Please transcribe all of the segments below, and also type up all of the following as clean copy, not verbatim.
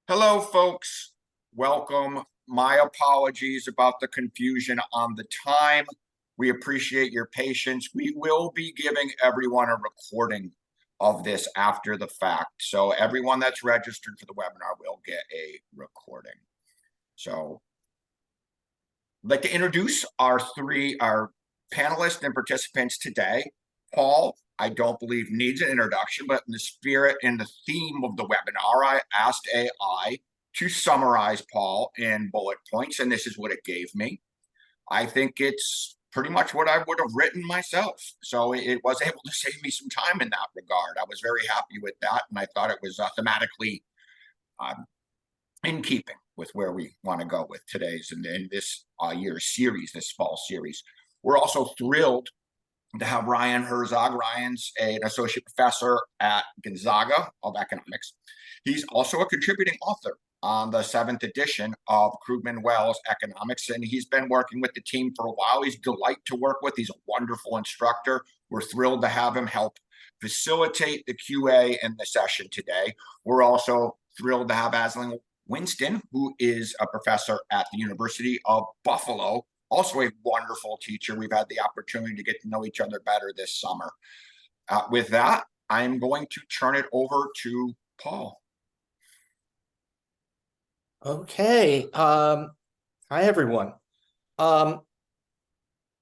Hello, folks. Welcome. My apologies about the confusion on the time. We appreciate your patience. We will be giving everyone a recording of this after the fact. So everyone that's registered for the webinar will get a recording. So I'd like to introduce our panelists and participants today. Paul, I don't believe needs an introduction, but in the spirit and the theme of the webinar, I asked AI to summarize Paul in bullet points, and this is what it gave me. I think it's pretty much what I would have written myself. So it was able to save me some time in that regard. I was very happy with that, and I thought it was thematically in keeping with where we want to go with today's and in this year's series, this fall series. We're also thrilled to have Ryan Herzog. Ryan's an associate professor at Gonzaga of economics. He's also a contributing author on the 7th edition of Krugman Wells Economics, and he's been working with the team for a while. He's a delight to work with. He's a wonderful instructor. We're thrilled to have him help facilitate the QA in the session today. We're also thrilled to have Aslan Winston, who is a professor at the University of Buffalo, also a wonderful teacher. We've had the opportunity to get to know each other better this summer. With that, I'm going to turn it over to Paul. Okay. Hi, everyone.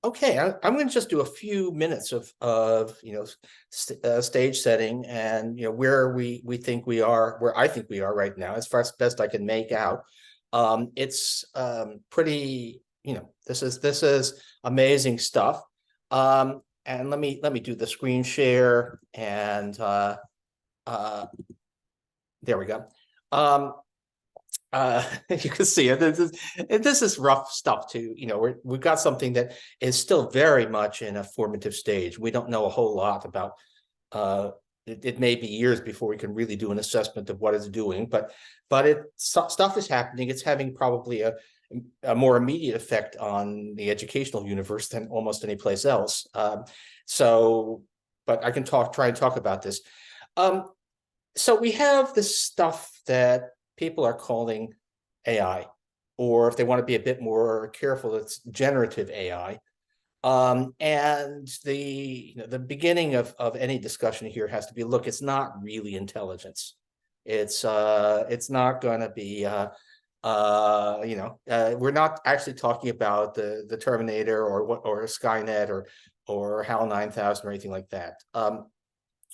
Okay, I'm going to just do a few minutes of stage setting and where we think we are, where I think we are right now, as far as best I can make out. It's pretty, this is amazing stuff. And let me do the screen share, and there we go. You can see it. This is rough stuff too. We've got something that is still very much in a formative stage. We don't know a whole lot about. It may be years before we can really do an assessment of what it's doing, but stuff is happening. It's having probably a more immediate effect on the educational universe than almost any place else. But I can try and talk about this. So we have this stuff that people are calling AI, or if they want to be a bit more careful, it's generative AI. And the beginning of any discussion here has to be, look, it's not really intelligence. It's not going to be we're not actually talking about the Terminator or Skynet or HAL 9000 or anything like that.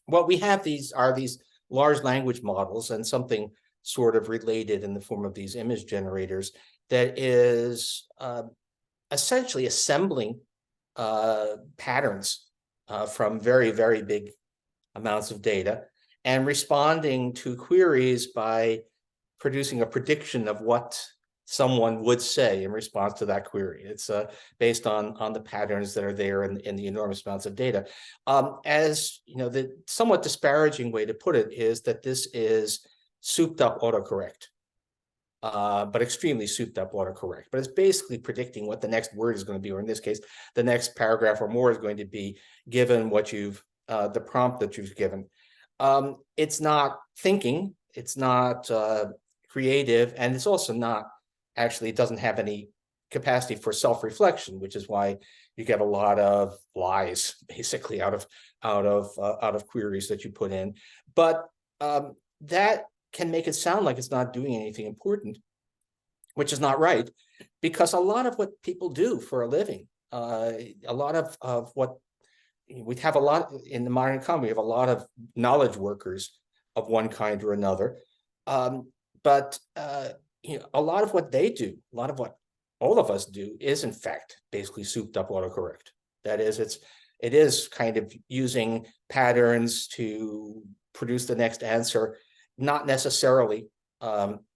What we have are these large language models and something sort of related in the form of these image generators that is essentially assembling patterns from very, very big amounts of data and responding to queries by producing a prediction of what someone would say in response to that query. It's based on the patterns that are there in the enormous amounts of data. As the somewhat disparaging way to put it is that this is souped up autocorrect, but extremely souped up autocorrect. But it's basically predicting what the next word is going to be, or in this case, the next paragraph or more is going to be, given what you've the prompt that you've given. It's not thinking, it's not creative, and it's also not actually, it doesn't have any capacity for self-reflection, which is why you get a lot of lies basically out of queries that you put in. But that can make it sound like it's not doing anything important, which is not right, because a lot of what people do for a living, a lot of what we have a lot in the modern economy, we have a lot of knowledge workers of one kind or another. But a lot of what they do, a lot of what all of us do, is in fact basically souped up autocorrect. That is, it is kind of using patterns to produce the next answer, not necessarily, hopefully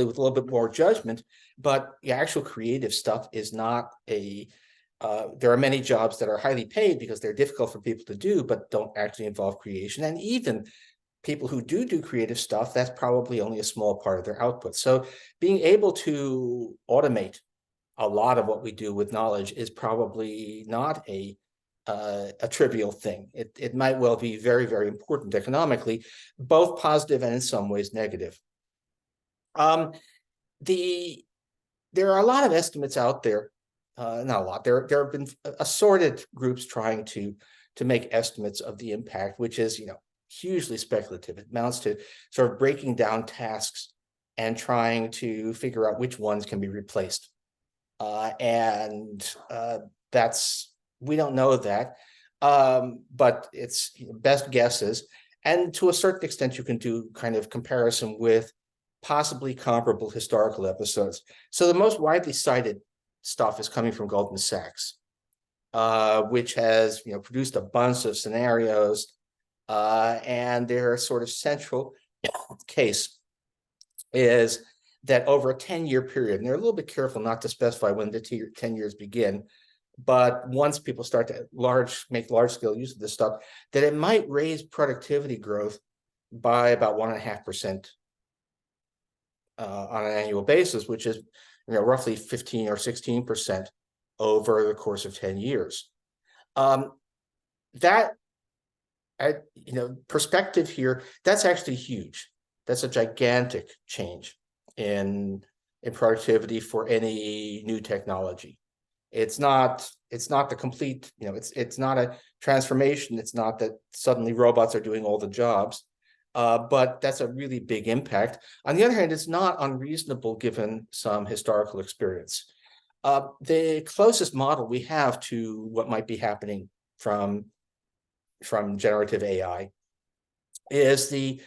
with a little bit more judgment, but the actual creative stuff is not there are many jobs that are highly paid because they're difficult for people to do, but don't actually involve creation. And even people who do creative stuff, that's probably only a small part of their output. So being able to automate a lot of what we do with knowledge is probably not a a trivial thing. It might well be very, very important economically, both positive and in some ways negative. There are a lot of estimates out there. Not a lot. There have been assorted groups trying to make estimates of the impact, which is, hugely speculative. It amounts to sort of breaking down tasks and trying to figure out which ones can be replaced. We don't know that, but it's best guesses. And to a certain extent, you can do kind of comparison with possibly comparable historical episodes. So the most widely cited stuff is coming from Goldman Sachs, which has produced a bunch of scenarios, and their sort of central case is that over a 10-year period, and they're a little bit careful not to specify when the 10 years begin, but once people start to make large-scale use of this stuff, that it might raise productivity growth by about 1.5% on an annual basis, which is roughly 15 or 16% over the course of 10 years. Perspective here, that's actually huge. That's a gigantic change in productivity for any new technology. It's not the complete, it's not a transformation. It's not that suddenly robots are doing all the jobs, but that's a really big impact. On the other hand, it's not unreasonable given some historical experience. The closest model we have to what might be happening from generative AI is the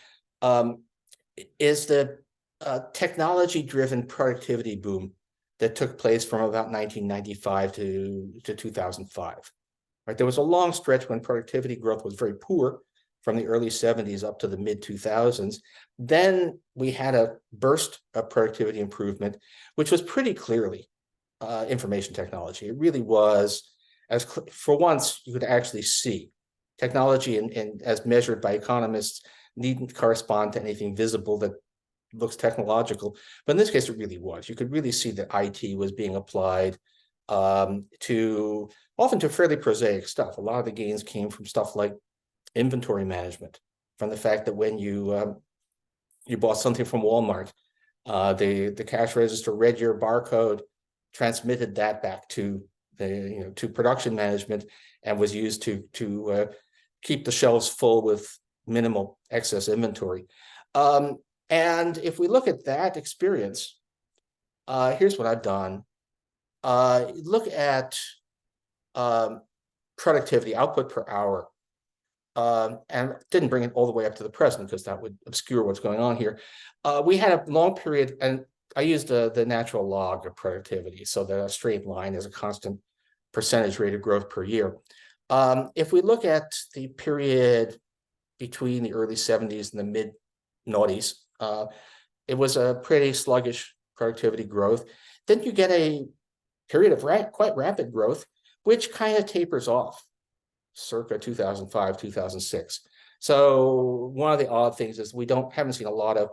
technology-driven productivity boom that took place from about 1995 to 2005. Right, there was a long stretch when productivity growth was very poor from the early 70s up to the mid 2000s. Then we had a burst of productivity improvement, which was pretty clearly information technology. It really was, for once, you could actually see technology, and as measured by economists, needn't correspond to anything visible that looks technological. But in this case, it really was. You could really see that IT was being applied often to fairly prosaic stuff. A lot of the gains came from stuff like inventory management, from the fact that when you bought something from Walmart, the cash register read your barcode, transmitted that back to to production management, and was used to keep the shelves full with minimal excess inventory. And if we look at that experience, here's what I've done. Look at productivity, output per hour, and didn't bring it all the way up to the present because that would obscure what's going on here. We had a long period, and I used the natural log of productivity, so that a straight line is a constant percentage rate of growth per year. If we look at the period between the early 70s and the mid noughties, it was a pretty sluggish productivity growth. Then you get a period of quite rapid growth, which kind of tapers off circa 2005, 2006. So one of the odd things is we haven't seen a lot of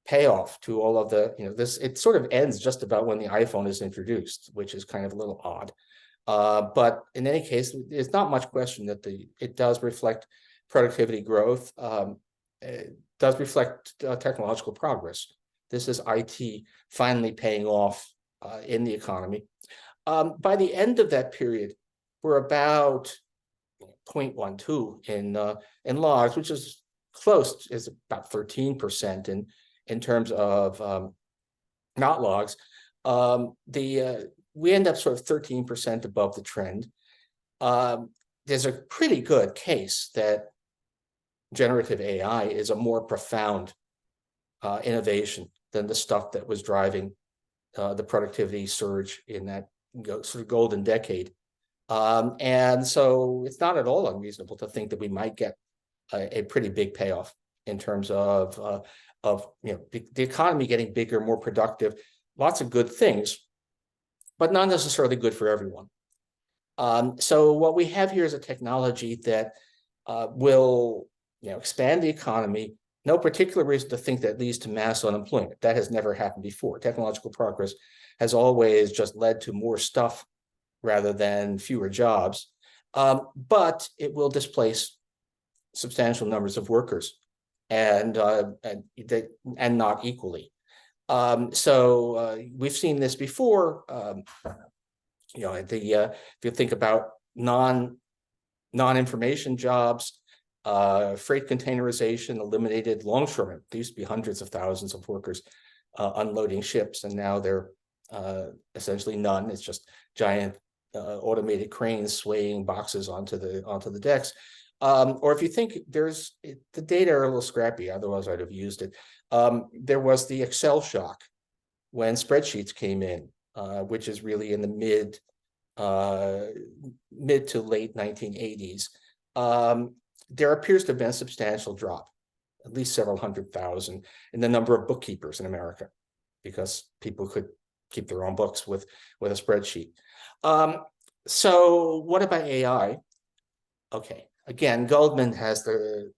payoff to all of the, it sort of ends just about when the iPhone is introduced, which is kind of a little odd. But in any case, there's not much question that it does reflect productivity growth. It does reflect technological progress. This is IT finally paying off in the economy. By the end of that period, we're about 0.12 in logs, which is close, is about 13% in terms of not logs. We end up sort of 13% above the trend. There's a pretty good case that generative AI is a more profound innovation than the stuff that was driving the productivity surge in that sort of golden decade. And so it's not at all unreasonable to think that we might get a pretty big payoff in terms of the economy getting bigger, more productive, lots of good things, but not necessarily good for everyone. So what we have here is a technology that will expand the economy. No particular reason to think that leads to mass unemployment. That has never happened before. Technological progress has always just led to more stuff rather than fewer jobs. But it will displace substantial numbers of workers, and not equally. So we've seen this before. If you think about non-information jobs, freight containerization eliminated longshoremen. There used to be hundreds of thousands of workers unloading ships, and now they're essentially none. It's just giant automated cranes swaying boxes onto the decks. Or if you think the data are a little scrappy, otherwise I'd have used it. There was the Excel shock when spreadsheets came in, which is really in the mid to late 1980s. There appears to have been a substantial drop, at least several 100,000, in the number of bookkeepers in America, because people could keep their own books with a spreadsheet. So what about AI? Okay, again, Goldman has the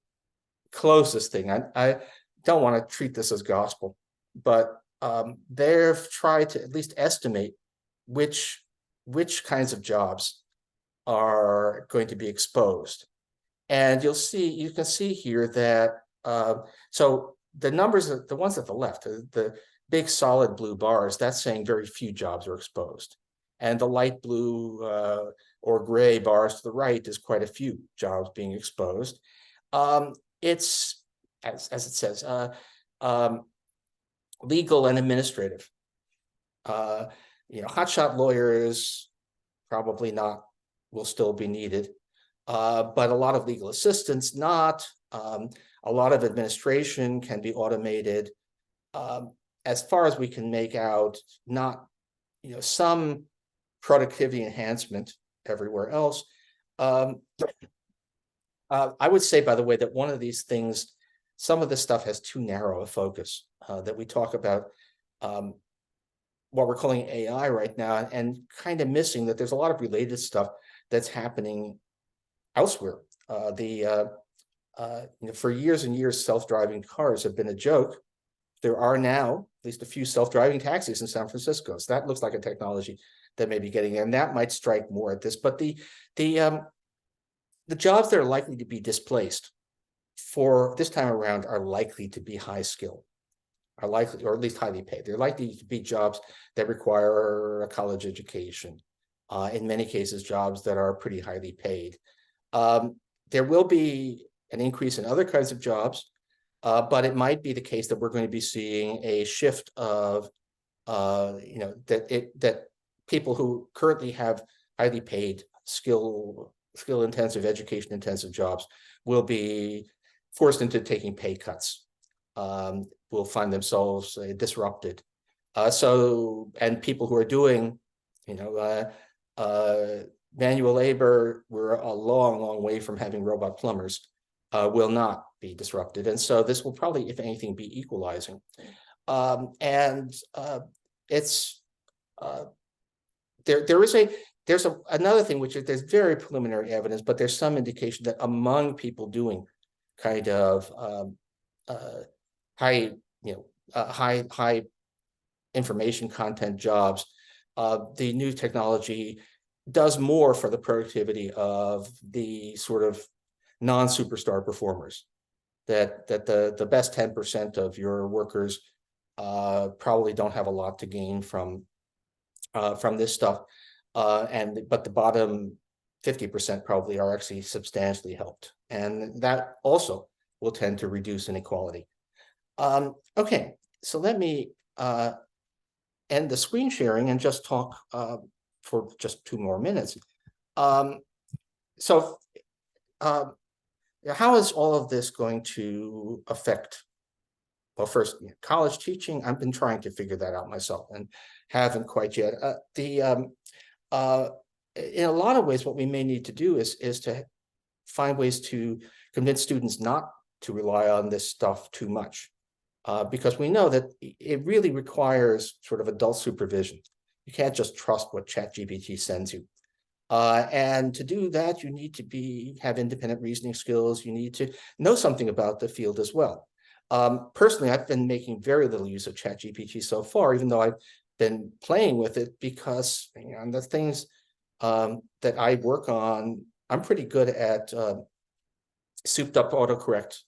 closest thing. I don't want to treat this as gospel, but they've tried to at least estimate which kinds of jobs are going to be exposed. And you can see here that, so the numbers, the ones at the left, the big solid blue bars, that's saying very few jobs are exposed. And the light blue or gray bars to the right is quite a few jobs being exposed. It's, as it says, legal and administrative. Hotshot lawyers probably not, will still be needed, but a lot of legal assistance not. A lot of administration can be automated. As far as we can make out, not, some productivity enhancement everywhere else. I would say, by the way, that one of these things, some of this stuff has too narrow a focus, that we talk about what we're calling AI right now, and kind of missing that there's a lot of related stuff that's happening elsewhere. For years and years, self-driving cars have been a joke. There are now at least a few self-driving taxis in San Francisco. So that looks like a technology that may be getting there, and that might strike more at this. But the jobs that are likely to be displaced for this time around are likely to be high skill, are likely, or at least highly paid. They're likely to be jobs that require a college education. In many cases, jobs that are pretty highly paid. There will be an increase in other kinds of jobs, but it might be the case that we're going to be seeing a shift of, that people who currently have highly paid, skill-intensive, education-intensive jobs will be forced into taking pay cuts. Will find themselves disrupted. And people who are doing, manual labor, we're a long, long way from having robot plumbers, will not be disrupted. And so this will probably, if anything, be equalizing. There's another thing, which is there's very preliminary evidence, but there's some indication that among people doing kind of high information content jobs, the new technology does more for the productivity of the sort of non-superstar performers. That the best 10% of your workers probably don't have a lot to gain from this stuff, but the bottom 50% probably are actually substantially helped, and that also will tend to reduce inequality. Okay, so let me end the screen sharing and just talk for just 2 more minutes. How is all of this going to affect, well, first, college teaching? I've been trying to figure that out myself and haven't quite yet. In a lot of ways, what we may need to do is to find ways to convince students not to rely on this stuff too much, because we know that it really requires sort of adult supervision. You can't just trust what ChatGPT sends you. And to do that, you need to have independent reasoning skills. You need to know something about the field as well. Personally, I've been making very little use of ChatGPT so far, even though I've been playing with it, because the things that I work on I'm pretty good at souped up autocorrect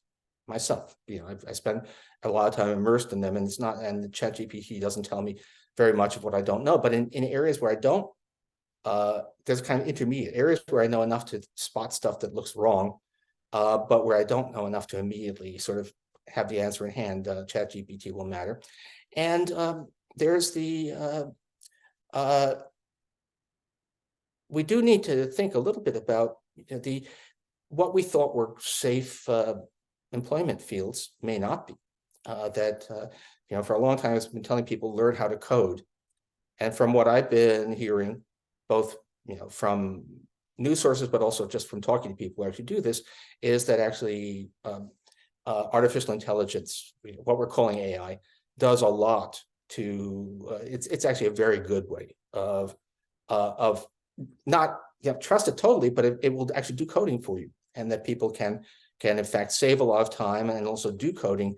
myself. I spend a lot of time immersed in them, and the ChatGPT doesn't tell me very much of what I don't know. But in areas where I don't, there's kind of intermediate areas where I know enough to spot stuff that looks wrong, but where I don't know enough to immediately sort of have the answer in hand, ChatGPT will matter. And there's we do need to think a little bit about what we thought were safe employment fields may not be. For a long time, I've been telling people learn how to code. And from what I've been hearing, both from news sources, but also just from talking to people who actually do this, is that actually artificial intelligence, what we're calling AI, does a lot to. It's actually a very good way of not trust it totally, but it will actually do coding for you, and that people can in fact save a lot of time and also do coding,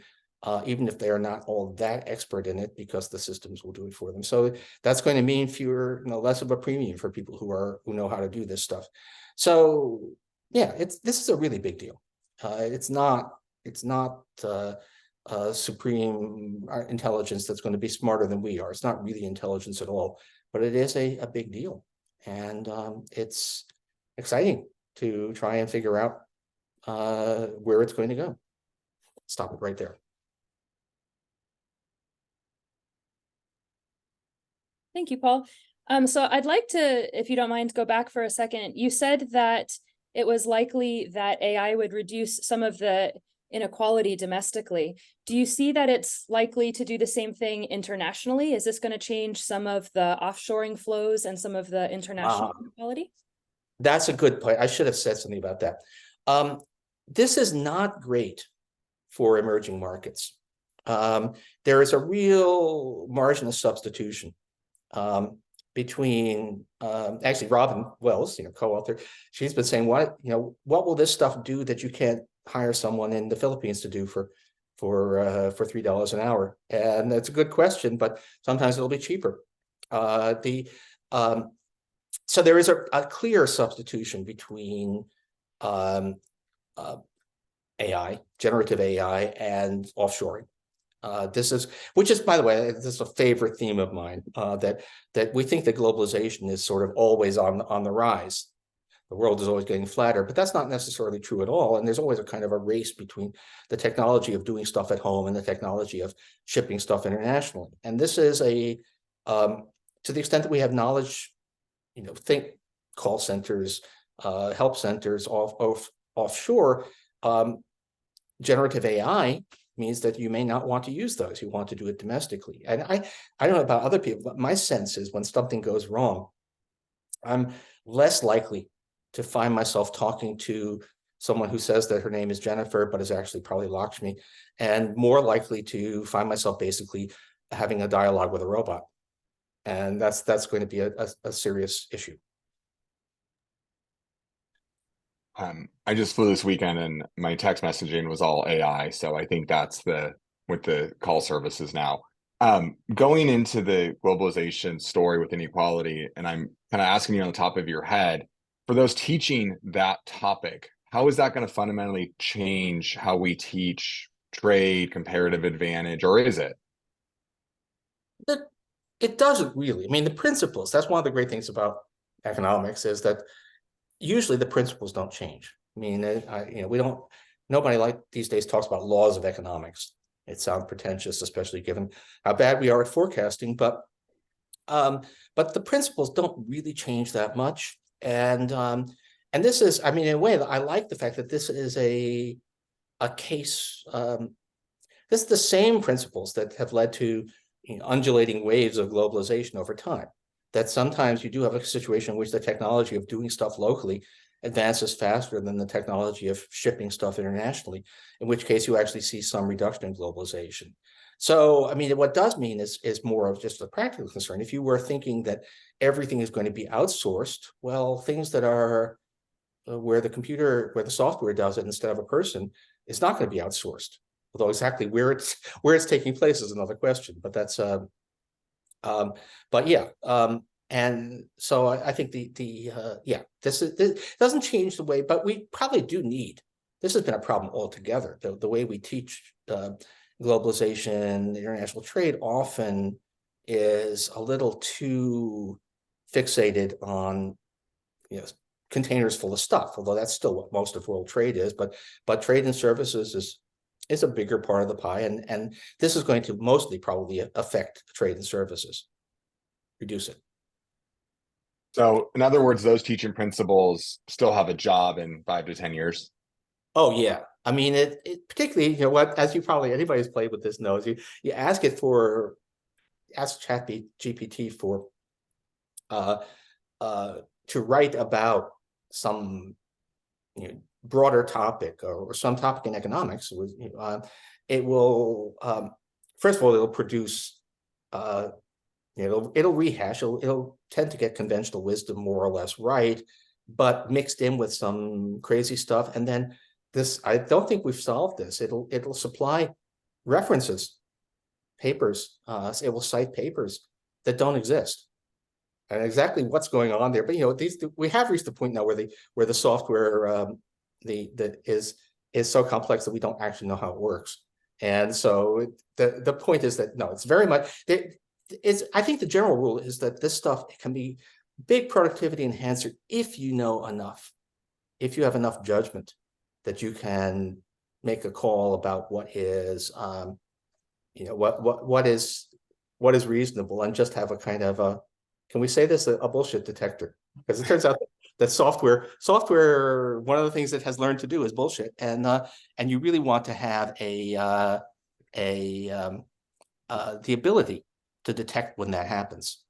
even if they are not all that expert in it, because the systems will do it for them. So that's going to mean fewer, less of a premium for people who know how to do this stuff. So yeah, this is a really big deal. It's not supreme intelligence that's going to be smarter than we are. It's not really intelligence at all, but it is a big deal. And it's exciting to try and figure out where it's going to go. Stop it right there. Thank you, Paul. So I'd like to, if you don't mind, go back for a second. You said that it was likely that AI would reduce some of the inequality domestically. Do you see that it's likely to do the same thing internationally? Is this going to change some of the offshoring flows and some of the international inequality? That's a good point. I should have said something about that. This is not great for emerging markets. There is a real margin of substitution between actually Robin Wells, co-author. She's been saying, what will this stuff do that you can't hire someone in the Philippines to do for $3 an hour? And that's a good question, but sometimes it'll be cheaper. So there is a clear substitution between AI, generative AI, and offshoring. Which is, by the way, this is a favorite theme of mine, that we think that globalization is sort of always on the rise. The world is always getting flatter, but that's not necessarily true at all. And there's always a kind of a race between the technology of doing stuff at home and the technology of shipping stuff internationally. And this is to the extent that we have knowledge, think call centers, help centers offshore, generative AI means that you may not want to use those. You want to do it domestically. And I don't know about other people, but my sense is when something goes wrong, I'm less likely to find myself talking to someone who says that her name is Jennifer, but is actually probably Lakshmi, and more likely to find myself basically having a dialogue with a robot. And that's going to be a serious issue. I just flew this weekend and my text messaging was all AI. So I think that's with the call services now. Going into the globalization story with inequality, and I'm kind of asking you on the top of your head, for those teaching that topic, how is that going to fundamentally change how we teach trade, comparative advantage, or is it? It doesn't really. I mean, the principles, that's one of the great things about economics, is that usually the principles don't change. I mean, nobody these days talks about laws of economics. It sounds pretentious, especially given how bad we are at forecasting, but the principles don't really change that much. And this is, I mean, in a way, I like the fact that this is a case, this is the same principles that have led to undulating waves of globalization over time. That sometimes you do have a situation in which the technology of doing stuff locally advances faster than the technology of shipping stuff internationally, in which case you actually see some reduction in globalization. So, I mean, what does mean is more of just a practical concern. If you were thinking that everything is going to be outsourced, well, things that are where the software does it instead of a person, it's not going to be outsourced. Although exactly where it's taking place is another question. But that's but yeah, And so I think this doesn't change the way, but we probably do need, this has been a problem altogether. The way we teach globalization, international trade often is a little too fixated on, containers full of stuff, although that's still what most of world trade is, but trade and services is a bigger part of the pie, and this is going to mostly probably affect trade and services, reduce it. So in other words, those teaching principles still have a job in 5 to 10 years. Oh yeah, I mean it particularly, what, as you probably, anybody who's played with this knows, you ask ChatGPT for to write about some broader topic or some topic in economics. It will first of all, it'll produce it'll rehash, it'll tend to get conventional wisdom more or less right, but mixed in with some crazy stuff. And then this, I don't think we've solved this. It'll supply references, papers, it will cite papers that don't exist. And exactly what's going on there. But we have reached the point now where the software that is so complex that we don't actually know how it works. And so the point is that no, it's very much I think the general rule is that this stuff can be big productivity enhancer if you know enough, if you have enough judgment that you can make a call about what is what is reasonable, and just have a kind of a, can we say this, a bullshit detector? Because it turns out that software, one of the things it has learned to do is bullshit, and you really want to have the ability to detect when that happens.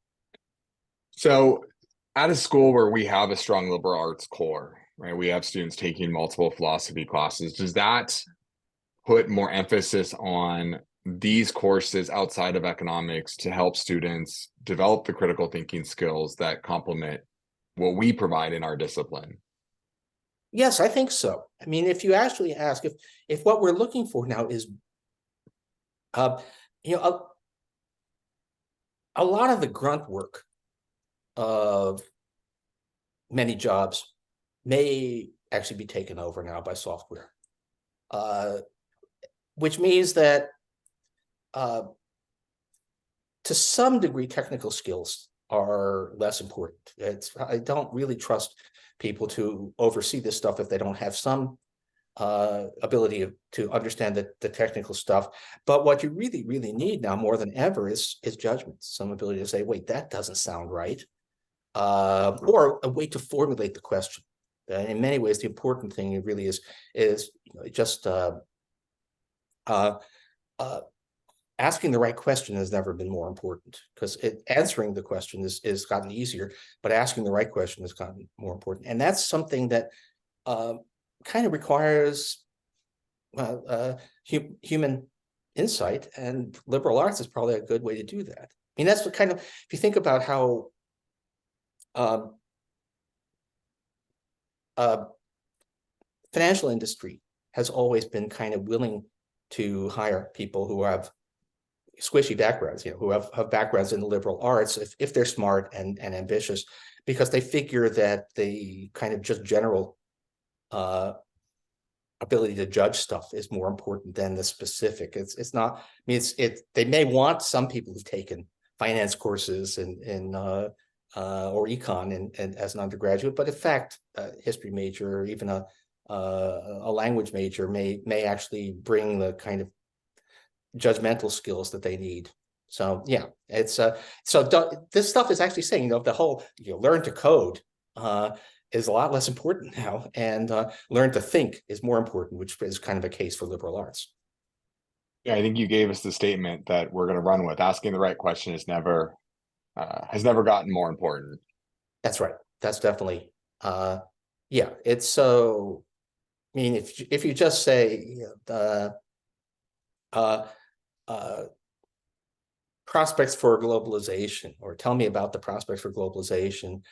So at a school where we have a strong liberal arts core, right, we have students taking multiple philosophy classes, does that put more emphasis on these courses outside of economics to help students develop the critical thinking skills that complement what we provide in our discipline? Yes, I think so. I mean, if you actually ask if what we're looking for now is a lot of the grunt work of many jobs may actually be taken over now by software, which means that to some degree, technical skills are less important. I don't really trust people to oversee this stuff if they don't have some ability to understand the technical stuff. But what you really, really need now more than ever is judgment, some ability to say, wait, that doesn't sound right, or a way to formulate the question. In many ways, the important thing really is just asking the right question has never been more important, because answering the question is gotten easier, but asking the right question has gotten more important. And that's something that kind of requires human insight, and liberal arts is probably a good way to do that. I mean, that's what kind of, if you think about how financial industry has always been kind of willing to hire people who have squishy backgrounds, who have backgrounds in the liberal arts, if they're smart and ambitious, because they figure that the kind of just general ability to judge stuff is more important than the specific. It's not, I mean, they may want some people who've taken finance courses or econ and as an undergraduate, but in fact, a history major or even a language major may actually bring the kind of judgmental skills that they need. So yeah, it's this stuff is actually saying, the whole learn to code is a lot less important now, and learn to think is more important, which is kind of a case for liberal arts. Yeah, I think you gave us the statement that we're going to run with. Asking the right question is never has never gotten more important. That's right. That's definitely yeah. It's so. I mean, if you just say prospects for globalization, or tell me about the prospects for globalization,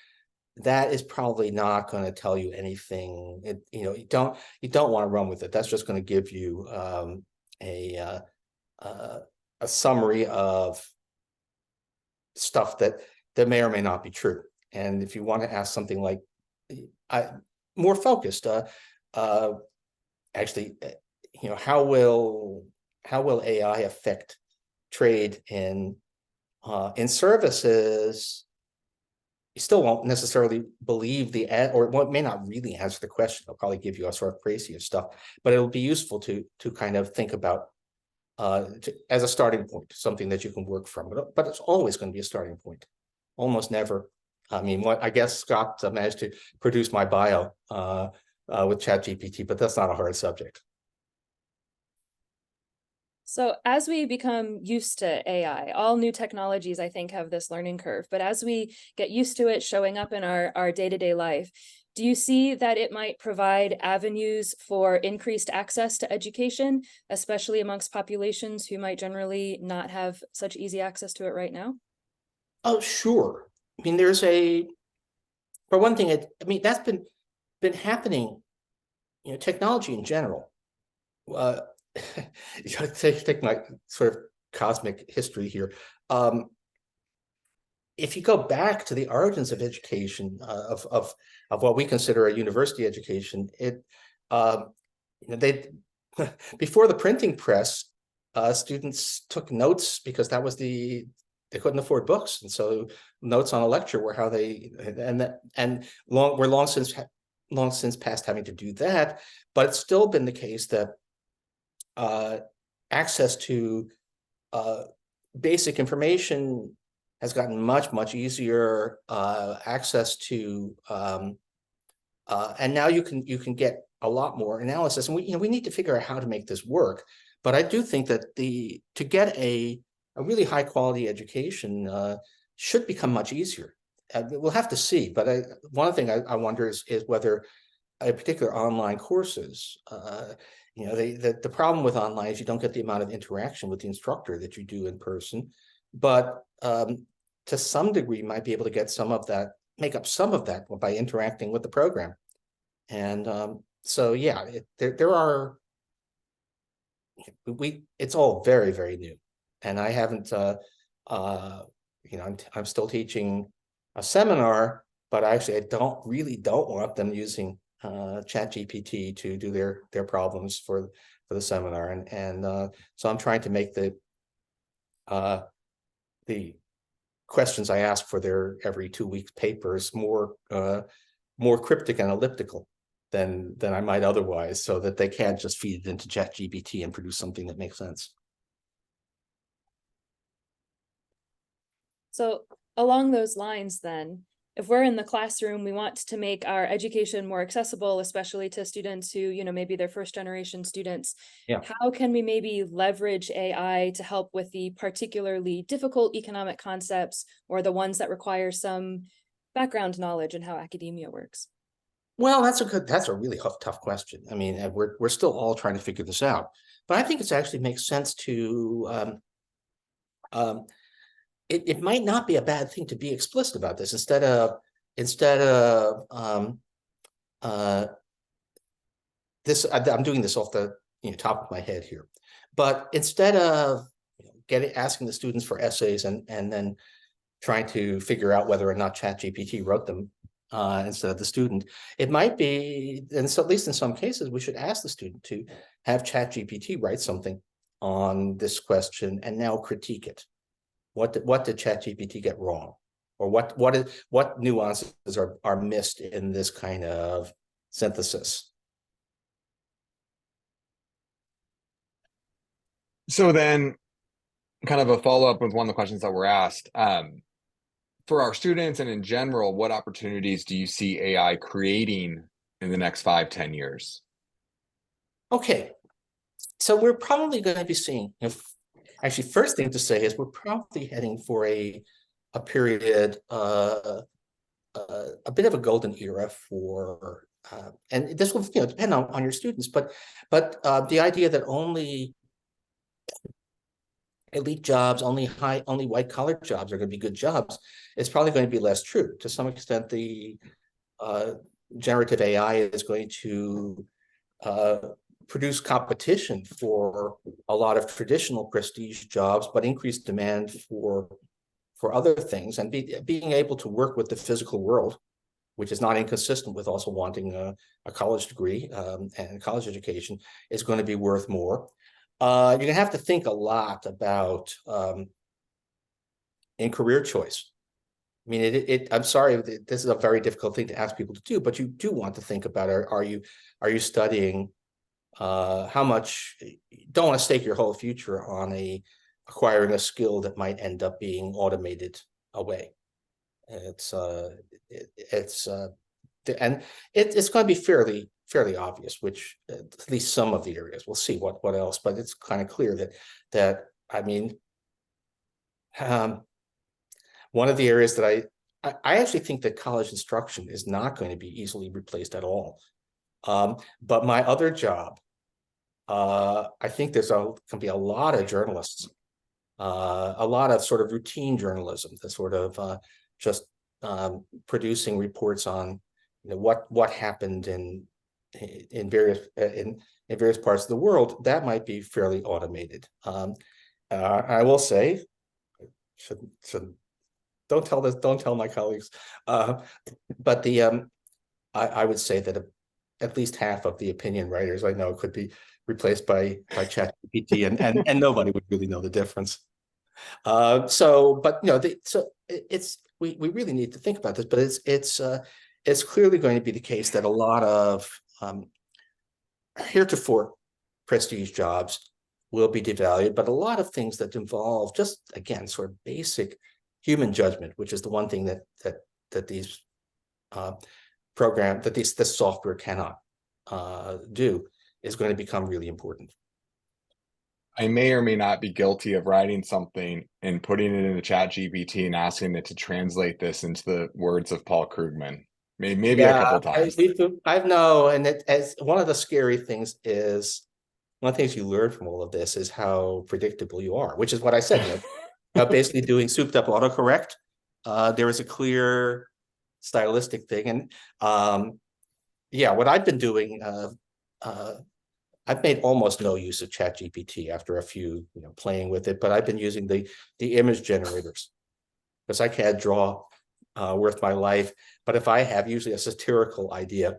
that is probably not going to tell you anything. You don't want to run with it. That's just going to give you a summary of stuff that that may or may not be true. And if you want to ask something like more focused, actually, how will AI affect trade in services? You still won't necessarily believe or what may not really answer the question. I'll probably give you a sort of crazy of stuff, but it'll be useful to kind of think about as a starting point, something that you can work from. But it's always going to be a starting point. Almost never. I mean, I guess Scott managed to produce my bio with ChatGPT, but that's not a hard subject. So as we become used to AI, all new technologies, I think, have this learning curve. But as we get used to it showing up in our day-to-day life, do you see that it might provide avenues for increased access to education, especially amongst populations who might generally not have such easy access to it right now? Oh, sure. I mean, for one thing, that's been happening, technology in general. Take my sort of cosmic history here. If you go back to the origins of education, of what we consider a university education, they before the printing press, students took notes because that was they couldn't afford books, and so notes on a lecture were how they we're long since past having to do that. But it's still been the case that access to basic information has gotten much easier. Access to and now you can get a lot more analysis, and we need to figure out how to make this work. But I do think that to get a really high quality education should become much easier. We'll have to see. But one thing I wonder is whether a particular online courses, the problem with online is you don't get the amount of interaction with the instructor that you do in person. But to some degree, you might be able to get make up some of that by interacting with the program. And so, yeah, there are. It's all very, very new, and I haven't. I'm still teaching a seminar, but actually, I don't want them using ChatGPT to do their problems for the seminar, and so I'm trying to make the questions I ask for their every 2 week papers more cryptic and elliptical than I might otherwise, so that they can't just feed it into ChatGPT and produce something that makes sense. So along those lines, then, if we're in the classroom, we want to make our education more accessible, especially to students who, maybe they're first generation students. Yeah. How can we maybe leverage AI to help with the particularly difficult economic concepts, or the ones that require some background knowledge in how academia works? Well, that's a really tough question. I mean, we're still all trying to figure this out, but I think it actually makes sense to it might not be a bad thing to be explicit about this instead of this. I'm doing this off the top of my head here, but instead of asking the students for essays and then trying to figure out whether or not ChatGPT wrote them instead of the student, it might be, and so at least in some cases, we should ask the student to have ChatGPT write something on this question and now critique it. What did ChatGPT get wrong, or what nuances are missed in this kind of synthesis? So then, kind of a follow-up with one of the questions that were asked. For our students and in general, what opportunities do you see AI creating in the next 5-10 years? Okay. So we're probably going to be seeing, actually, first thing to say is we're probably heading for a period, a bit of a golden era for, and this will depend on your students, but the idea that only elite jobs, only white collar jobs are going to be good jobs, it's probably going to be less true. To some extent, the generative AI is going to produce competition for a lot of traditional prestige jobs, but increased demand for for other things, and being able to work with the physical world, which is not inconsistent with also wanting a college degree and college education, is going to be worth more. You're going to have to think a lot about in career choice. I mean, I'm sorry, this is a very difficult thing to ask people to do, but you do want to think about, are you studying how much, you don't want to stake your whole future on acquiring a skill that might end up being automated away. It's going to be fairly obvious, which at least some of the areas. We'll see what else, but it's kind of clear that I mean, one of the areas that I actually think that college instruction is not going to be easily replaced at all. But my other job, I think can be a lot of journalists, a lot of sort of routine journalism, the sort of just producing reports on what happened in various parts of the world. That might be fairly automated. I will say, don't tell my colleagues, but I would say that at least half of the opinion writers I know could be replaced by ChatGPT, and nobody would really know the difference. But we really need to think about this, but it's clearly going to be the case that a lot of heretofore prestige jobs will be devalued, but a lot of things that involve just, again, sort of basic human judgment, which is the one thing that these this software cannot do, is going to become really important. I may or may not be guilty of writing something and putting it in the ChatGPT and asking it to translate this into the words of Paul Krugman. Maybe a couple times. I know, and as one of the scary things is, one of the things you learn from all of this is how predictable you are, which is what I said. Basically doing souped up autocorrect. There is a clear stylistic thing, and what I've been doing. I've made almost no use of ChatGPT after a few, playing with it, but I've been using the image generators, because I can't draw worth my life. But if I have usually a satirical idea,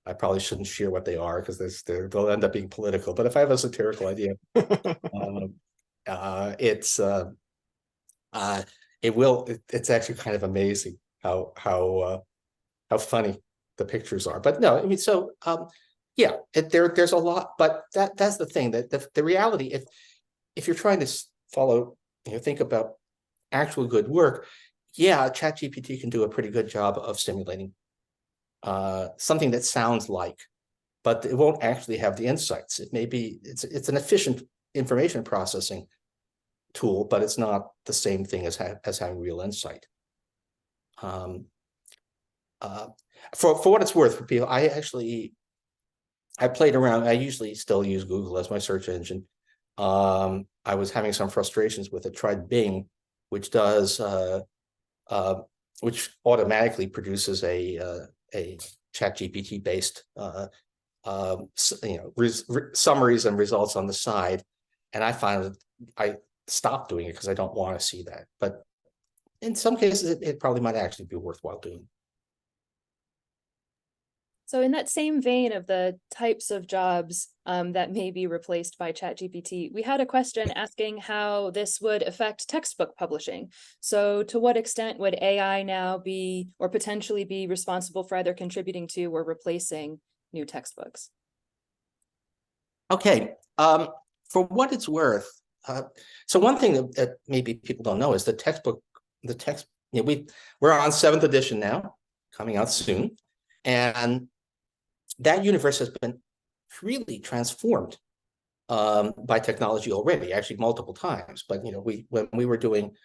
I probably shouldn't share what they are, because they'll end up being political. But if I have a satirical idea, it's actually kind of amazing how funny the pictures are. But no, I mean, so there's a lot, but that's the thing, that the reality, if you're trying to follow, think about actual good work, ChatGPT can do a pretty good job of simulating something that sounds like, but it won't actually have the insights. It may be, it's an efficient information processing tool, but it's not the same thing as having real insight. For what it's worth, for people, I played around. I usually still use Google as my search engine. I was having some frustrations with it. Tried Bing, which automatically produces a ChatGPT based summaries and results on the side, and I find that I stopped doing it because I don't want to see that. But in some cases, it probably might actually be worthwhile doing. So in that same vein of the types of jobs that may be replaced by ChatGPT, we had a question asking how this would affect textbook publishing. So to what extent would AI now be, or potentially be, responsible for either contributing to or replacing new textbooks? Okay, for what it's worth, so one thing that maybe people don't know is we're on 7th edition now, coming out soon, and that universe has been really transformed by technology already, actually multiple times. But when we were doing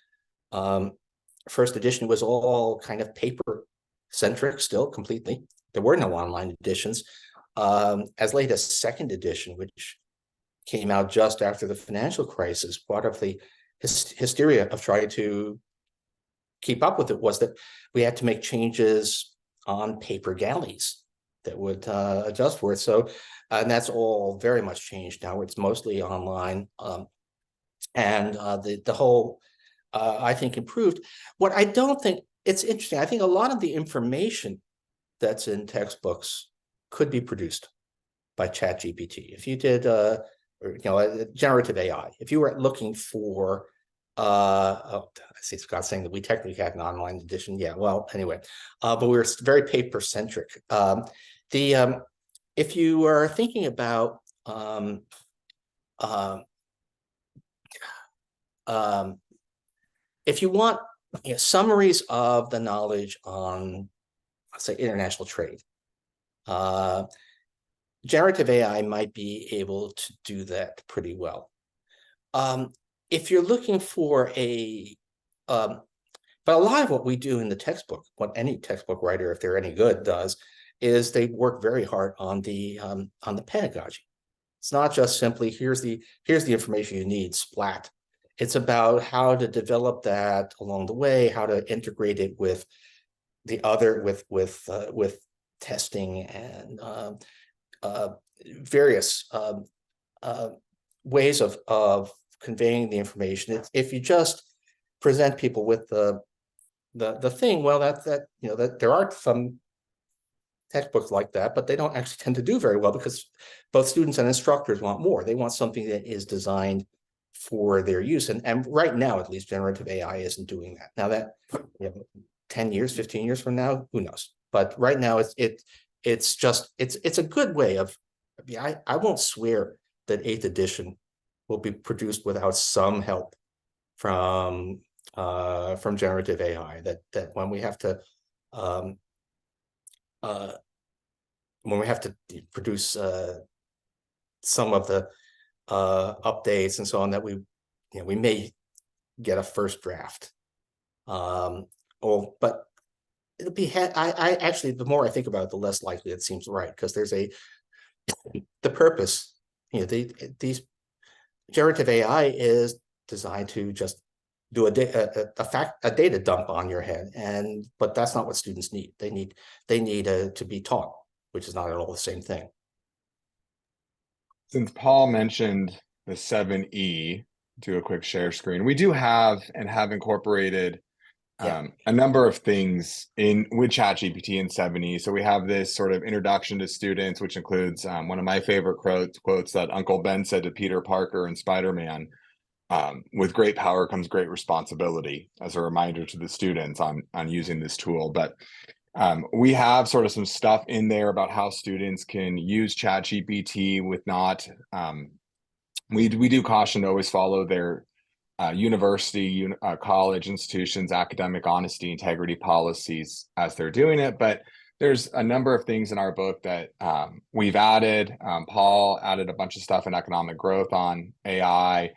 first edition, it was all kind of paper centric still completely. There were no online editions. As late as 2nd edition, which came out just after the financial crisis, part of the hysteria of trying to keep up with it was that we had to make changes on paper galleys that would adjust for it. So, and that's all very much changed now. It's mostly online, and the whole I think improved. What I don't think, it's interesting, I think a lot of the information that's in textbooks could be produced by ChatGPT. If you did generative AI, if you were looking for oh, I see Scott saying that we technically had an online edition. Yeah, well, anyway, but we were very paper centric. If you are thinking about if you want summaries of the knowledge on, let's say, international trade, generative AI might be able to do that pretty well. If you're looking for but a lot of what we do in the textbook, what any textbook writer, if they're any good, does, is they work very hard on the pedagogy. It's not just simply here's the information you need, splat. It's about how to develop that along the way, how to integrate it with the other, with testing and various ways of conveying the information. If you just present people with the thing, well, that there are some textbooks like that, but they don't actually tend to do very well because both students and instructors want more. They want something that is designed for their use. And right now, at least, generative AI isn't doing that. Now that 10 years, 15 years from now, who knows? But right now, it's a good way of, I won't swear that 8th edition will be produced without some help from generative AI. That when we have to produce some of the updates and so on, that we may get a first draft. But it'll be. I actually, the more I think about it, the less likely it seems right, because there's the purpose. These generative AI is designed to just do a data dump on your head, but that's not what students need. They need to be taught, which is not at all the same thing. Since Paul mentioned the 7E, do a quick share screen. We do have incorporated a number of things with ChatGPT and 7E. So we have this sort of introduction to students, which includes one of my favorite quotes that Uncle Ben said to Peter Parker in Spider-Man. With great power comes great responsibility, as a reminder to the students on using this tool. But we have sort of some stuff in there about how students can use ChatGPT with not. We do caution to always follow their university, college institutions, academic honesty, integrity policies as they're doing it. But there's a number of things in our book that we've added. Paul added a bunch of stuff in economic growth on AI.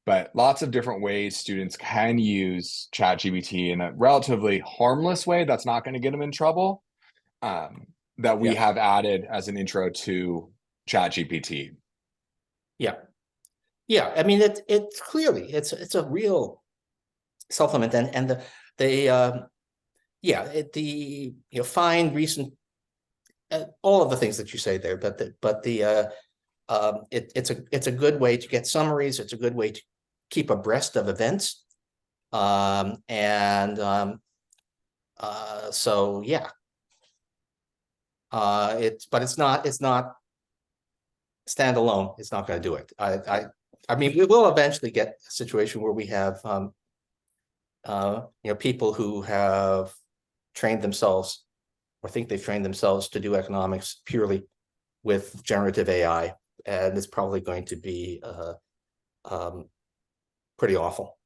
But lots of different ways students can use ChatGPT in a relatively harmless way that's not going to get them in trouble, that we have added as an intro to ChatGPT. Yeah. I mean, it's clearly it's a real supplement, and find recent all of the things that you say there, but it's a good way to get summaries. It's a good way to keep abreast of events. So yeah. It's not standalone. It's not going to do it. I mean, we will eventually get a situation where we have people who have trained themselves or think they've trained themselves to do economics purely with generative AI, and it's probably going to be pretty awful,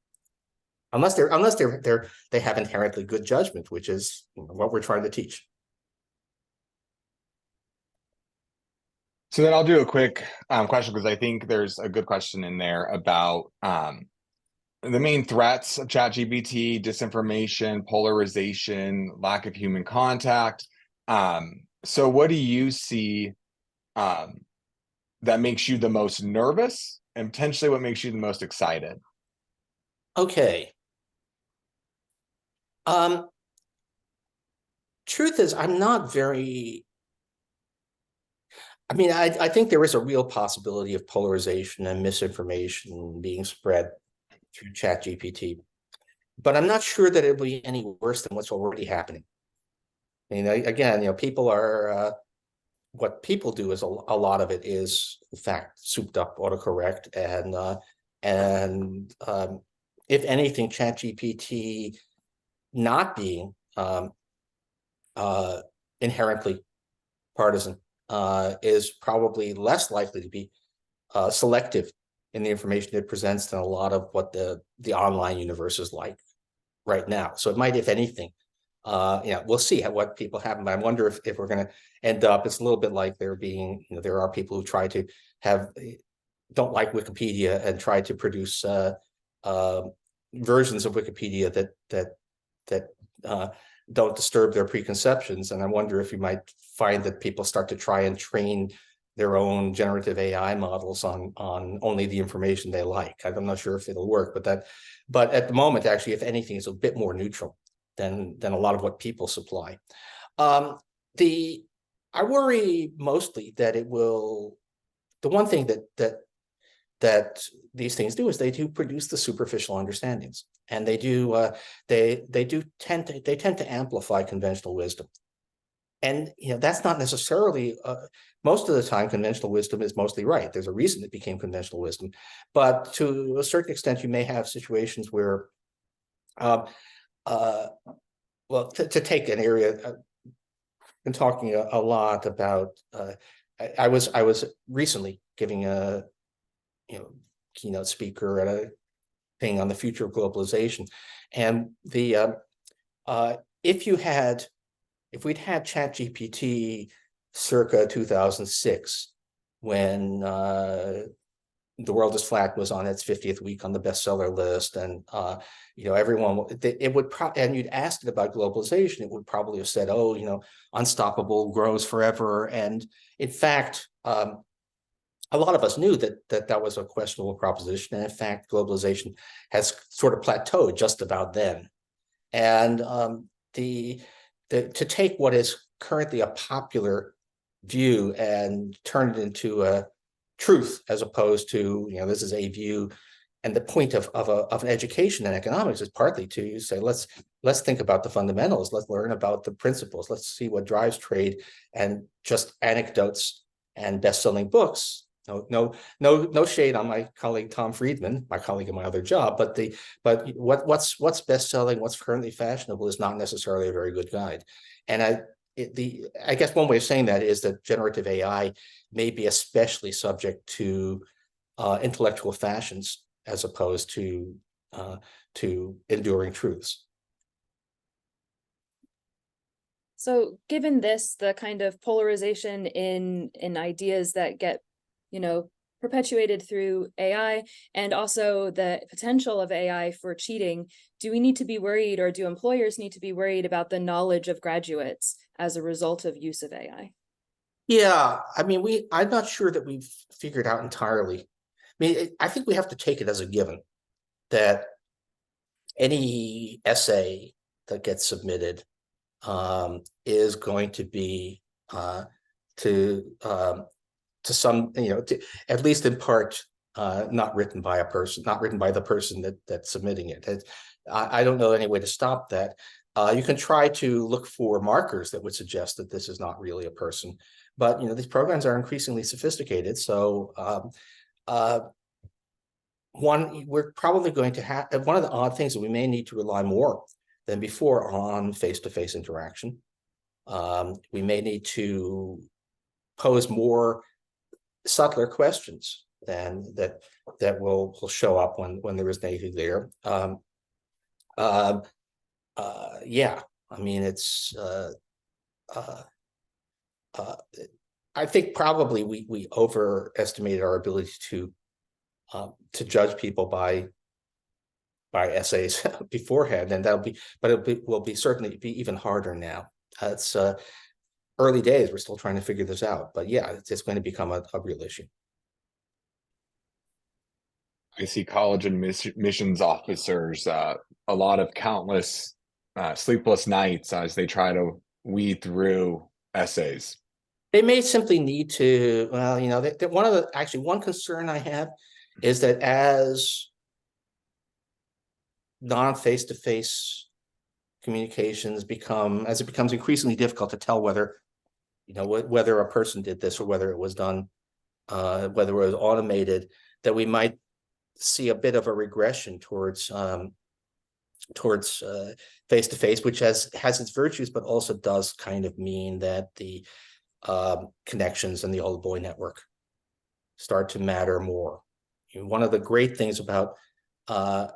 unless they have inherently good judgment, which is what we're trying to teach. So then I'll do a quick question, because I think there's a good question in there about the main threats of ChatGPT: disinformation, polarization, lack of human contact. So what do you see that makes you the most nervous, and potentially what makes you the most excited? Okay. Truth is, I'm not very. I mean, I think there is a real possibility of polarization and misinformation being spread through ChatGPT. but I'm not sure that it'll be any worse than what's already happening. I mean, again, people are what people do is a lot of it is in fact souped up autocorrect, and if anything, ChatGPT not being inherently partisan is probably less likely to be selective in the information it presents than a lot of what the online universe is like right now. So it might, if anything, we'll see what people have. But I wonder if we're going to end up, it's a little bit like there are people who try to don't like Wikipedia and try to produce versions of Wikipedia that don't disturb their preconceptions. And I wonder if you might find that people start to try and train their own generative AI models on only the information they like. I'm not sure if it'll work, but at the moment, actually, if anything, it's a bit more neutral than a lot of what people supply. I worry mostly that it will. The one thing that these things do is they do produce the superficial understandings, and they tend to amplify conventional wisdom. And that's not necessarily most of the time conventional wisdom is mostly right. There's a reason it became conventional wisdom, but to a certain extent, you may have situations where, well, to take an area, I've been talking a lot about. I was recently giving a keynote speaker at a thing on the future of globalization, and if we'd had ChatGPT circa 2006, when The World is Flat was on its 50th week on the bestseller list, and everyone, it would and you'd asked it about globalization, it would probably have said, "Oh, unstoppable, grows forever." And in fact, a lot of us knew that was a questionable proposition, and in fact, globalization has sort of plateaued just about then. And to take what is currently a popular view and turn it into a truth, as opposed to this is a view, and the point of an education in economics is partly to say let's think about the fundamentals, let's learn about the principles, let's see what drives trade, and just anecdotes and best-selling books. No shade on my colleague Tom Friedman, my colleague in my other job, but what's best-selling, what's currently fashionable is not necessarily a very good guide. And I guess one way of saying that is that generative AI may be especially subject to intellectual fashions as opposed to enduring truths. So given this, the kind of polarization in ideas that get perpetuated through AI, and also the potential of AI for cheating, do we need to be worried, or do employers need to be worried about the knowledge of graduates as a result of use of AI? Yeah, I mean, I'm not sure that we've figured out entirely. I mean, I think we have to take it as a given that any essay that gets submitted is going to be to some, at least in part, not written by a person, not written by the person that's submitting it. I don't know any way to stop that. You can try to look for markers that would suggest that this is not really a person, but these programs are increasingly sophisticated. So we're probably going to have one of the odd things that we may need to rely more than before on face-to-face interaction. We may need to pose more subtler questions than that will show up when there is anything there. Yeah, I mean, it's I think probably we overestimated our ability to judge people by essays beforehand, and it will certainly be even harder now. It's early days. We're still trying to figure this out, but yeah, it's going to become a real issue. I see college admissions officers, a lot of countless sleepless nights as they try to weed through essays. They may simply need to, well, one concern I have is that as non-face-to-face communications as it becomes increasingly difficult to tell whether, whether a person did this or whether it was done, whether it was automated, that we might see a bit of a regression towards face-to-face, which has its virtues, but also does kind of mean that the connections in the old boy network start to matter more. One of the great things about a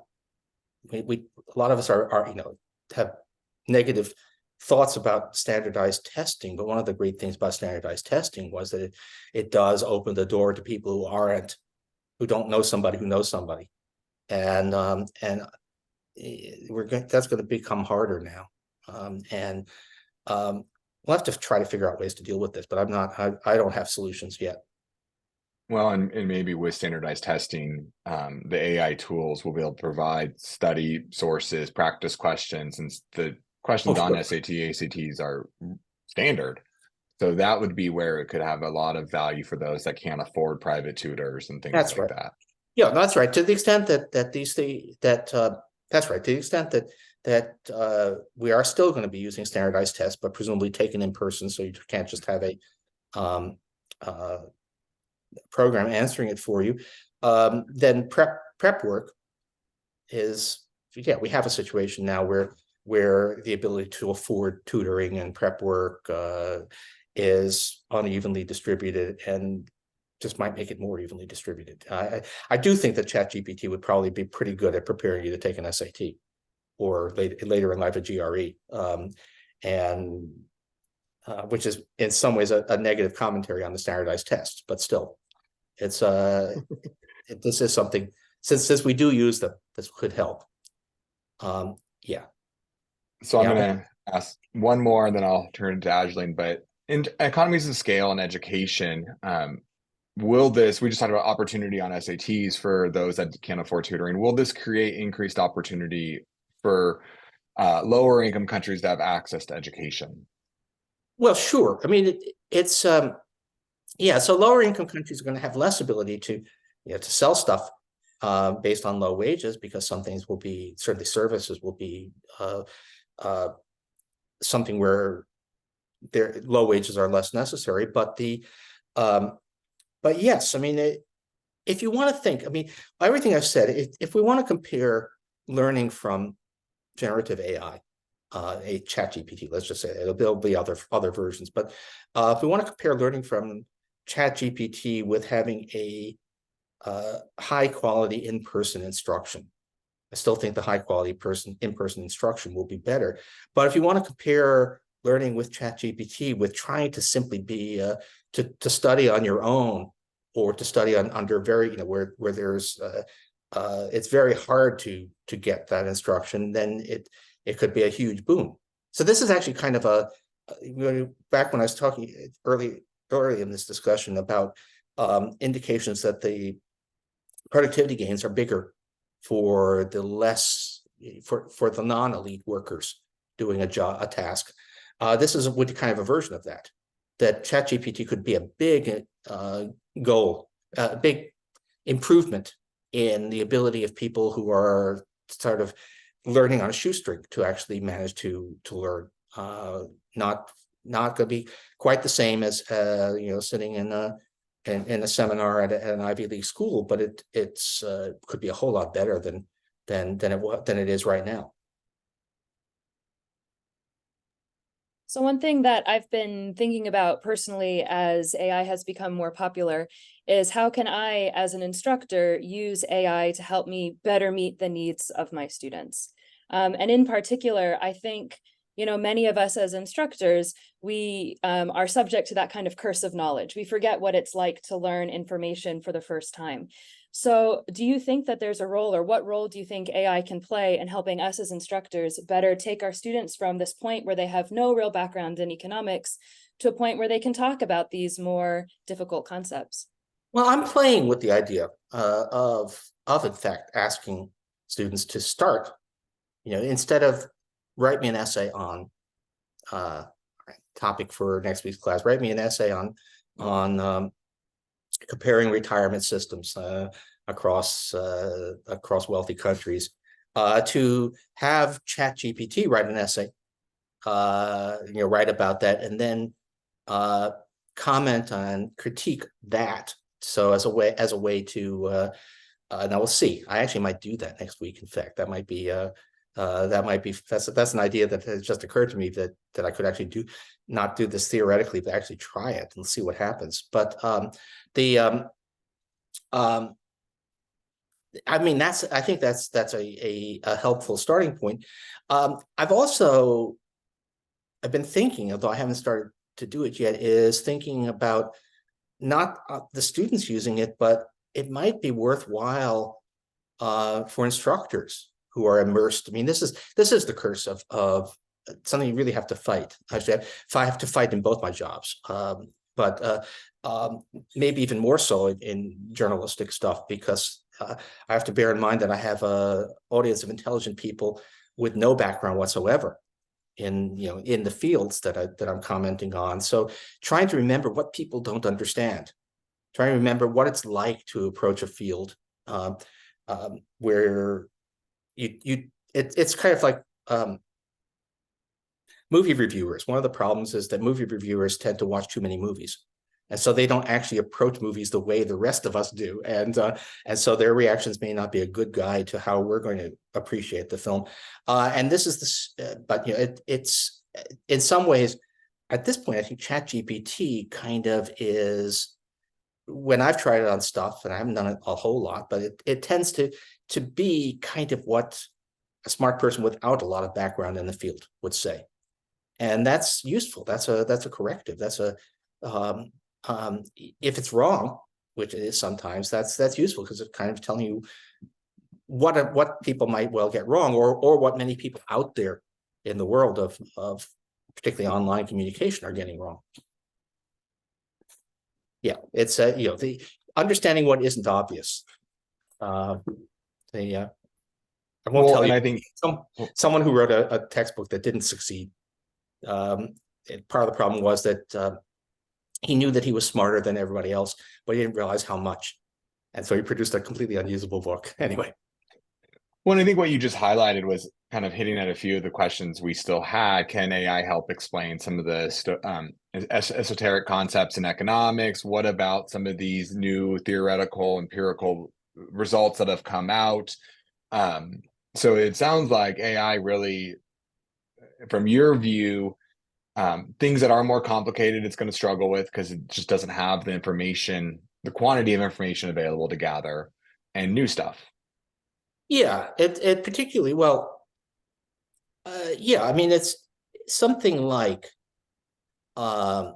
lot of us are have negative thoughts about standardized testing, but one of the great things about standardized testing was that it does open the door to people who don't know somebody who knows somebody, and that's going to become harder now, we'll have to try to figure out ways to deal with this, but I don't have solutions yet. Well, and maybe with standardized testing, the AI tools will be able to provide study sources, practice questions, and the questions on SAT, ACTs are standard. So that would be where it could have a lot of value for those that can't afford private tutors and things like that. Yeah, that's right. To the extent that that's right. To the extent that we are still going to be using standardized tests, but presumably taken in person, so you can't just have a program answering it for you. Then prep work is, we have a situation now where the ability to afford tutoring and prep work is unevenly distributed, and just might make it more evenly distributed. I do think that ChatGPT would probably be pretty good at preparing you to take an SAT or later in life a GRE, which is in some ways a negative commentary on the standardized tests, but still, it's this is something, since we do use them, this could help. Yeah. So I'm going to ask one more, and then I'll turn it to Ajlin. But in economies of scale and education, we just talked about opportunity on SATs for those that can't afford tutoring. Will this create increased opportunity for lower income countries to have access to education? Well, sure. I mean, it's so lower income countries are going to have less ability to sell stuff based on low wages, because some things will be, certainly services will be something where their low wages are less necessary. But yes, I mean, if you want to think, I mean, everything I've said, if we want to compare learning from generative AI, a ChatGPT, let's just say there'll be other versions, but if we want to compare learning from ChatGPT with having a high quality in-person instruction, I still think the high quality in-person instruction will be better. But if you want to compare learning with ChatGPT with trying to simply be to study on your own, or to study under very, where there's it's very hard to get that instruction, then it could be a huge boon. So this is actually kind of back when I was talking early in this discussion about indications that the productivity gains are bigger for the the non-elite workers doing a task. This is kind of a version of that ChatGPT could be a big goal, a big improvement in the ability of people who are sort of learning on a shoestring to actually manage to learn. Not going to be quite the same as sitting in a seminar at an Ivy League school, but it could be a whole lot better than it is right now. So one thing that I've been thinking about personally as AI has become more popular is how can I, as an instructor, use AI to help me better meet the needs of my students? And in particular, I think, many of us as instructors, we are subject to that kind of curse of knowledge. We forget what it's like to learn information for the first time. So do you think that there's a role, or what role do you think AI can play in helping us as instructors better take our students from this point where they have no real background in economics to a point where they can talk about these more difficult concepts? Well, I'm playing with the idea of in fact asking students to start, instead of write me an essay on topic for next week's class, write me an essay on comparing retirement systems across wealthy countries. to have ChatGPT write an essay, write about that, and then comment on, critique that. So as a way to, now we'll see. I actually might do that next week. In fact, that's an idea that has just occurred to me that I could actually not do this theoretically, but actually try it and see what happens. But I mean, I think that's a helpful starting point. I've been thinking, although I haven't started to do it yet, is thinking about not the students using it, but it might be worthwhile for instructors who are immersed. I mean, this is the curse of something you really have to fight. Actually, I have to fight in both my jobs, but maybe even more so in journalistic stuff, because I have to bear in mind that I have an audience of intelligent people with no background whatsoever in the fields that I'm commenting on. So trying to remember what people don't understand, trying to remember what it's like to approach a field where it's kind of like movie reviewers. One of the problems is that movie reviewers tend to watch too many movies, and so they don't actually approach movies the way the rest of us do, and so their reactions may not be a good guide to how we're going to appreciate the film. And this is but it's in some ways at this point, I think ChatGPT kind of is, when I've tried it on stuff, and I haven't done it a whole lot, but it tends to be kind of what a smart person without a lot of background in the field would say, and that's useful. That's a corrective. That's if it's wrong, which it is sometimes, that's useful, because it's kind of telling you what people might well get wrong, or what many people out there in the world of particularly online communication are getting wrong. Yeah, it's the understanding what isn't obvious. I won't tell you. I think someone who wrote a textbook that didn't succeed. Part of the problem was that he knew that he was smarter than everybody else, but he didn't realize how much, and so he produced a completely unusable book. Anyway. Well, I think what you just highlighted was kind of hitting at a few of the questions we still had. Can AI help explain some of the esoteric concepts in economics? What about some of these new theoretical, empirical results that have come out? So it sounds like AI really, from your view, things that are more complicated, it's going to struggle with, because it just doesn't have the information, the quantity of information available to gather, and new stuff. Yeah, it particularly well. Yeah, I mean, it's something like what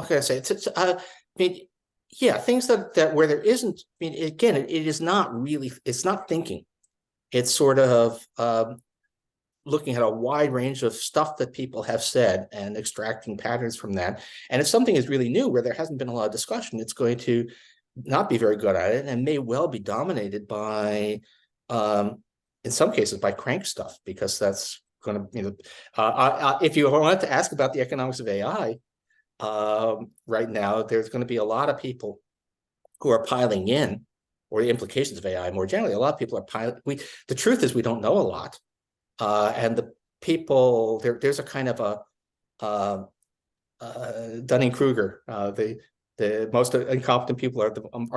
can I say? I mean, yeah, things that where there isn't. I mean, again, it is not really. It's not thinking. It's sort of looking at a wide range of stuff that people have said and extracting patterns from that. And if something is really new where there hasn't been a lot of discussion, it's going to not be very good at it, and may well be dominated by, in some cases, by crank stuff, because that's going to, if you wanted to ask about the economics of AI, right now, there's going to be a lot of people who are piling in, or the implications of AI more generally. A lot of people are piling. The truth is, we don't know a lot. And the people there's a kind of a Dunning-Kruger. The most incompetent people are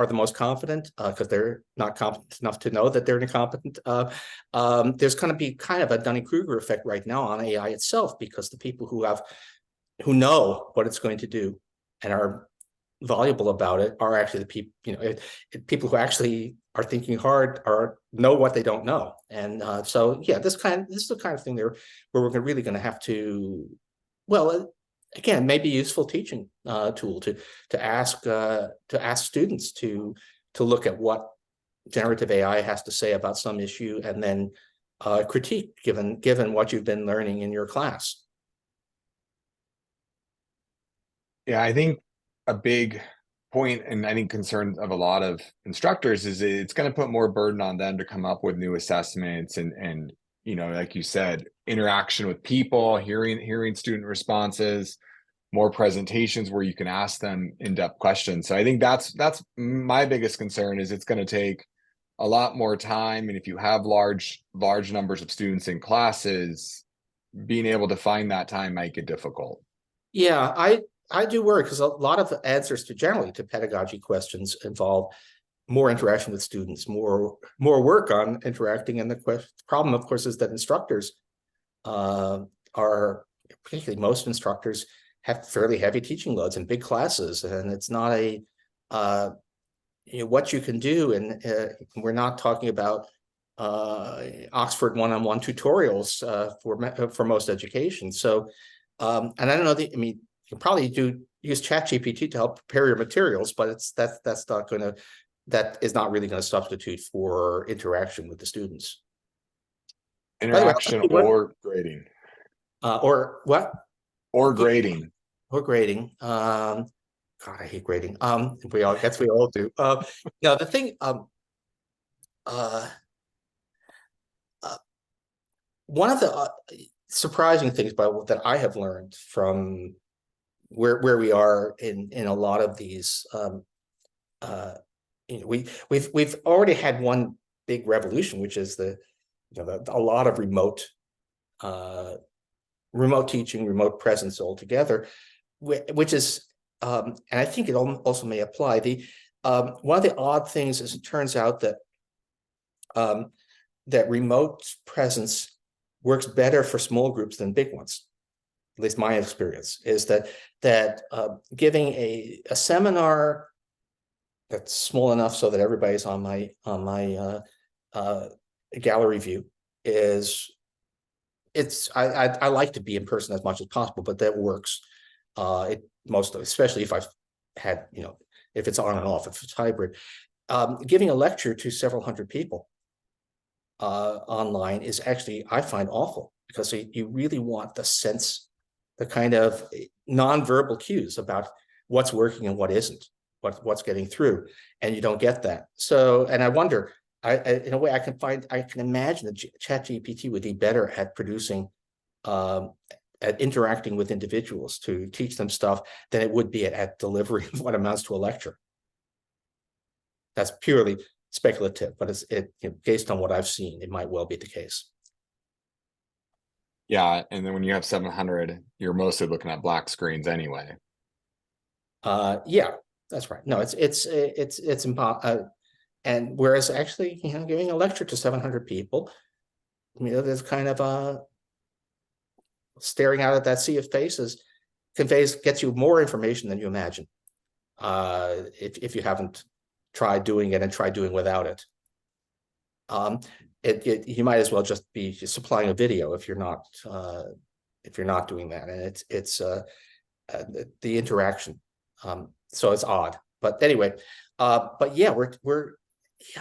the most confident, because they're not competent enough to know that they're incompetent. There's going to be kind of a Dunning-Kruger effect right now on AI itself, because the people who know what it's going to do and are voluble about it are actually the people, people who actually are thinking hard, or know what they don't know. And so, yeah, this is the kind of thing there where we're really going to have to, well, again, maybe useful teaching tool to ask students to look at what generative AI has to say about some issue, and then critique given what you've been learning in your class. Yeah, I think a big point, and I think concern of a lot of instructors, is it's going to put more burden on them to come up with new assessments, and like you said, interaction with people, hearing student responses, more presentations where you can ask them in-depth questions. So I think that's my biggest concern is it's going to take a lot more time. And if you have large numbers of students in classes, being able to find that time might get difficult. Yeah, I do worry because a lot of the answers generally to pedagogy questions involve more interaction with students, more work on interacting. And the problem, of course, is that instructors are, particularly most instructors, have fairly heavy teaching loads in big classes, and it's not a what you can do. And we're not talking about Oxford one-on-one tutorials for most education. So, and I don't know, I mean, you can probably use ChatGPT to help prepare your materials, but that is not really going to substitute for interaction with the students. Interaction or grading. Or what? Or grading. Or grading. God, I hate grading. We all do. The thing, one of the surprising things that I have learned from where we are in a lot of these, we've already had one big revolution, which is a lot of remote teaching, remote presence altogether, which is, and I think it also may apply. One of the odd things is it turns out that that remote presence works better for small groups than big ones. At least my experience is that giving a seminar that's small enough so that everybody's on my gallery view I like to be in person as much as possible, but that works. Especially if I've had, if it's on and off, if it's hybrid. Giving a lecture to several hundred people online is actually, I find, awful, because you really want the sense, the kind of nonverbal cues about what's working and what isn't, what's getting through, and you don't get that. So, and I wonder, in a way, I can imagine that ChatGPT would be better at producing, at interacting with individuals to teach them stuff than it would be at delivering what amounts to a lecture. That's purely speculative, but based on what I've seen, it might well be the case. Yeah, and then when you have 700, you're mostly looking at black screens anyway. Yeah, that's right. No, it's impossible. And whereas actually, giving a lecture to 700 people, there's kind of staring out at that sea of faces gets you more information than you imagine. If you haven't tried doing it and try doing without it. You might as well just be supplying a video if you're not doing that, and it's the interaction. So it's odd, but anyway, but yeah,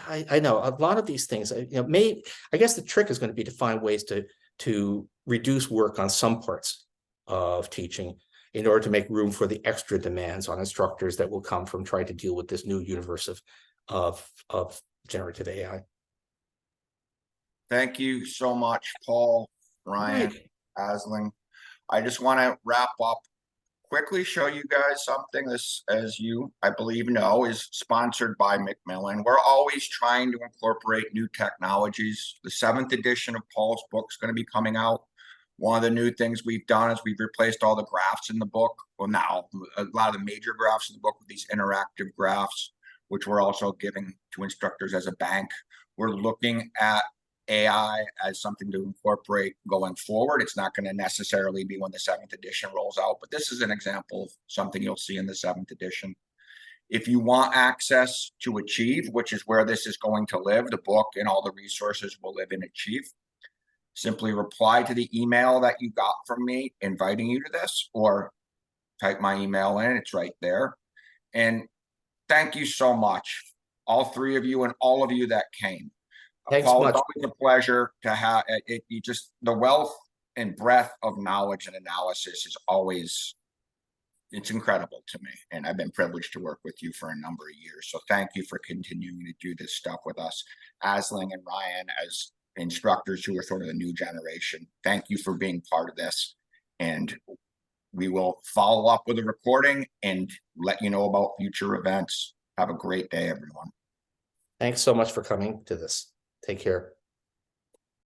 I know a lot of these things. I guess the trick is going to be to find ways to reduce work on some parts of teaching in order to make room for the extra demands on instructors that will come from trying to deal with this new universe of generative AI. Thank you so much, Paul, Ryan, Asling. I just want to wrap up quickly, show you guys something. This, as you, I believe, know, is sponsored by Macmillan. We're always trying to incorporate new technologies. The 7th edition of Paul's book is going to be coming out. One of the new things we've done is we've replaced all the graphs in the book. Well, now a lot of the major graphs in the book with these interactive graphs, which we're also giving to instructors as a bank. We're looking at AI as something to incorporate going forward. It's not going to necessarily be when the 7th edition rolls out, but this is an example of something you'll see in the 7th edition. If you want access to Achieve, which is where this is going to live, the book and all the resources will live in Achieve. Simply reply to the email that you got from me inviting you to this, or type my email in. It's right there. And thank you so much, all 3 of you and all of you that came. Thanks Paul, much. it's always a pleasure to have it. You just, the wealth and breadth of knowledge and analysis is always, it's incredible to me. And I've been privileged to work with you for a number of years. So thank you for continuing to do this stuff with us. Asling and Ryan, as instructors who are sort of the new generation, thank you for being part of this. And we will follow up with a recording and let you know about future events. Have a great day, everyone. Thanks so much for coming to this. Take care.